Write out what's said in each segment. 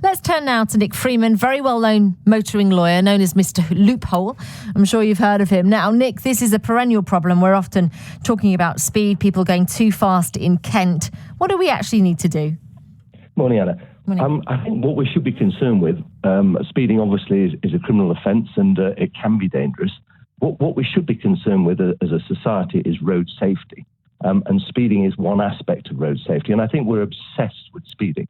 Let's turn now to Nick Freeman, very well-known motoring lawyer known as Mr. Loophole. I'm sure you've heard of him. Now, Nick, this is a perennial problem. We're often talking about speed, people going too fast in Kent. What do we actually need to do? Morning, Anna. Morning. I think what we should be concerned with, speeding obviously is a criminal offence and it can be dangerous. What we should be concerned with as a society is road safety. And speeding is one aspect of road safety. And I think we're obsessed with speeding.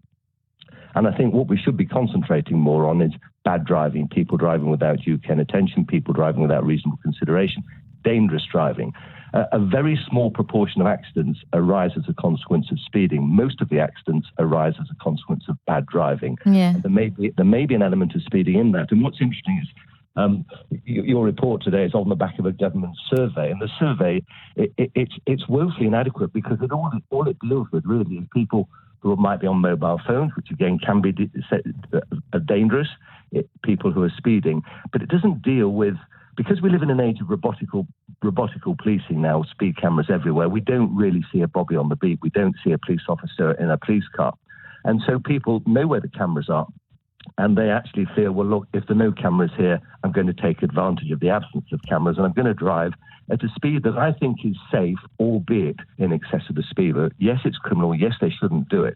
And I think what we should be concentrating more on is bad driving, people driving without due care and attention, people driving without reasonable consideration, dangerous driving. A very small proportion of accidents arise as a consequence of speeding. Most of the accidents arise as a consequence of bad driving. Yeah. There may be an element of speeding in that. And what's interesting is your report today is on the back of a government survey, and the survey it's woefully inadequate because all it deals with really is people who might be on mobile phones, which again can be dangerous, people who are speeding, but it doesn't deal with, because we live in an age of robotical policing now, speed cameras everywhere, we don't really see a bobby on the beat, we don't see a police officer in a police car, and so people know where the cameras are. And they actually feel, well, look, if there are no cameras here, I'm going to take advantage of the absence of cameras and I'm going to drive at a speed that I think is safe, albeit in excess of the speed limit. Yes, it's criminal. Yes, they shouldn't do it.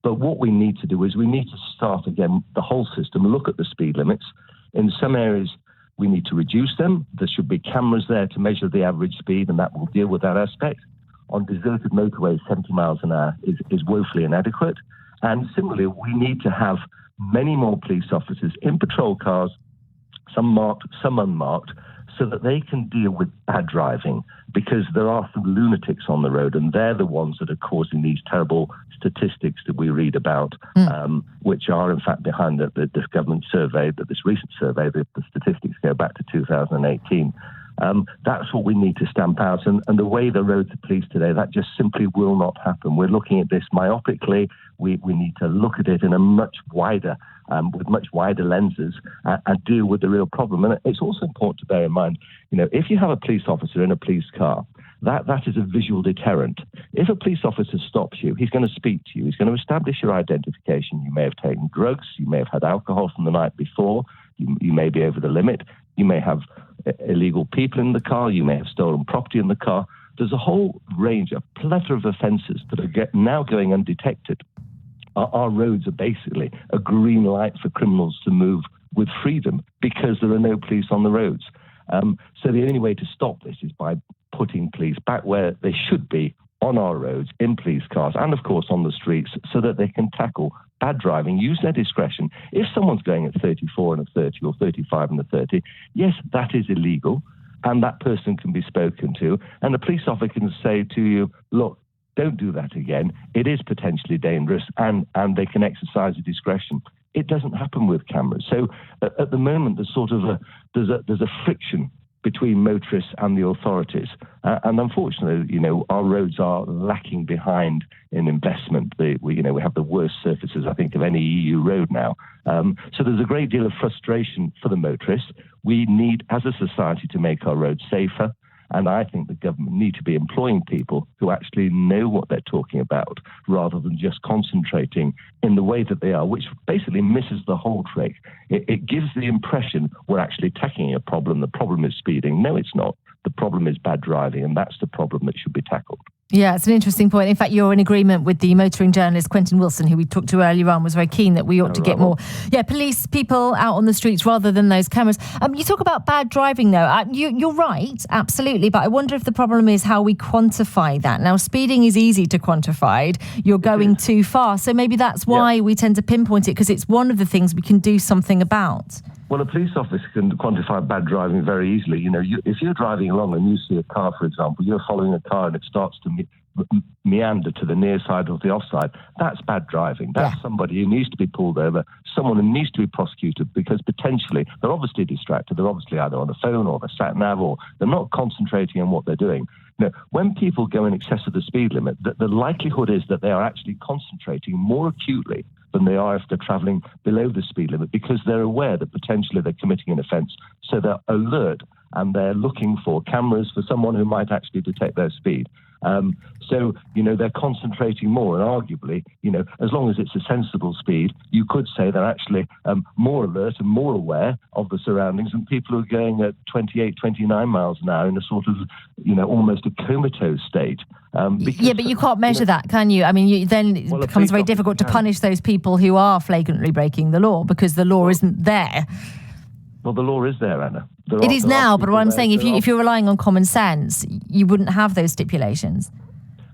But what we need to do is we need to start again the whole system, look at the speed limits. In some areas, we need to reduce them. There should be cameras there to measure the average speed, and that will deal with that aspect. On deserted motorways, 70 miles an hour is woefully inadequate. And similarly, we need to have many more police officers in patrol cars, some marked, some unmarked, so that they can deal with bad driving, because there are some lunatics on the road and they're the ones that are causing these terrible statistics that we read about, which are in fact behind this government survey, this recent survey. The statistics go back to 2018. That's what we need to stamp out. And the way the roads are policed today, that just simply will not happen. We're looking at this myopically. We need to look at it in a much wider, with much wider lenses and deal with the real problem. And it's also important to bear in mind, if you have a police officer in a police car, that is a visual deterrent. If a police officer stops you, he's going to speak to you. He's going to establish your identification. You may have taken drugs. You may have had alcohol from the night before. You may be over the limit. You may have illegal people in the car. You may have stolen property in the car. There's a whole range, a plethora of offences that are now going undetected. Our roads are basically a green light for criminals to move with freedom because there are no police on the roads. So the only way to stop this is by putting police back where they should be, on our roads, in police cars, and of course on the streets, so that they can tackle bad driving, use their discretion. If someone's going at 34 and a 30 or 35 and a 30, yes, that is illegal, and that person can be spoken to, and the police officer can say to you, look, don't do that again. It is potentially dangerous, and they can exercise a discretion. It doesn't happen with cameras. So at the moment, there's a friction between motorists and the authorities. And unfortunately, our roads are lacking behind in investment. We have the worst surfaces, I think, of any EU road now. So there's a great deal of frustration for the motorists. We need, as a society, to make our roads safer. And I think the government need to be employing people who actually know what they're talking about, rather than just concentrating in the way that they are, which basically misses the whole trick. It gives the impression we're actually tackling a problem. The problem is speeding. No, it's not. The problem is bad driving, and that's the problem that should be tackled. Yeah, it's an interesting point. In fact, you're in agreement with the motoring journalist Quentin Wilson, who we talked to earlier on, was very keen that we ought to get more police people out on the streets rather than those cameras. You talk about bad driving, though. You're right, absolutely. But I wonder if the problem is how we quantify that. Now, speeding is easy to quantify. You're going too far. So maybe that's why we tend to pinpoint it, because it's one of the things we can do something about. Well, a police officer can quantify bad driving very easily. If you're driving along and you see a car, for example, you're following a car and it starts to meander to the near side or the offside, that's bad driving. That's somebody who needs to be pulled over, someone who needs to be prosecuted, because potentially they're obviously distracted. They're obviously either on the phone or the sat-nav, or they're not concentrating on what they're doing. When people go in excess of the speed limit, the likelihood is that they are actually concentrating more acutely than they are if they're travelling below the speed limit, because they're aware that potentially they're committing an offence. So they're alert and they're looking for cameras for someone who might actually detect their speed. So, they're concentrating more, and arguably, as long as it's a sensible speed, you could say they're actually more alert and more aware of the surroundings than people who are going at 28, 29 miles an hour in a sort of, almost a comatose state. Because, but you can't measure that, can you? I mean, it becomes very difficult to punish those people who are flagrantly breaking the law because the law isn't there. Well, the law is there, Anna. It is now, but what I'm saying, if you're relying on common sense, you wouldn't have those stipulations.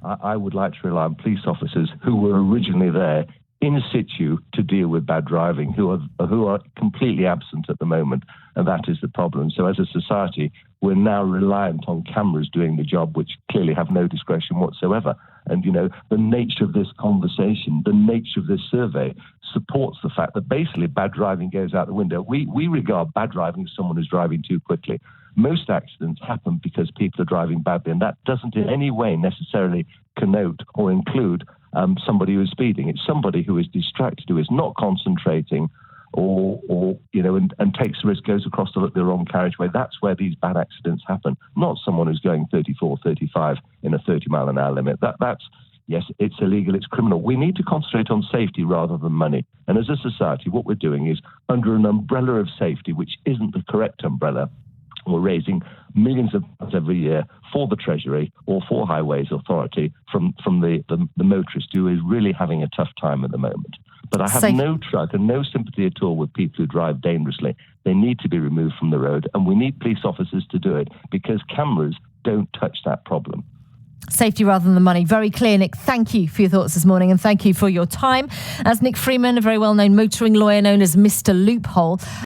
I would like to rely on police officers who were originally there in situ to deal with bad driving, who are completely absent at the moment, and that is the problem. So as a society, we're now reliant on cameras doing the job, which clearly have no discretion whatsoever. And, the nature of this conversation, the nature of this survey supports the fact that basically bad driving goes out the window. We regard bad driving as someone who's driving too quickly. Most accidents happen because people are driving badly, and that doesn't in any way necessarily connote or include somebody who is speeding. It's somebody who is distracted, who is not concentrating, or and takes the risk, goes across the wrong carriageway. That's where these bad accidents happen, not someone who's going 34, 35 in a 30-mile-an-hour limit. That's, yes, it's illegal, it's criminal. We need to concentrate on safety rather than money. And as a society, what we're doing is, under an umbrella of safety, which isn't the correct umbrella, we're raising millions of pounds every year for the Treasury or for Highways Authority from the motorist who is really having a tough time at the moment. But I have no truck and no sympathy at all with people who drive dangerously. They need to be removed from the road, and we need police officers to do it because cameras don't touch that problem. Safety rather than the money. Very clear, Nick. Thank you for your thoughts this morning, and thank you for your time. As Nick Freeman, a very well-known motoring lawyer known as Mr. Loophole.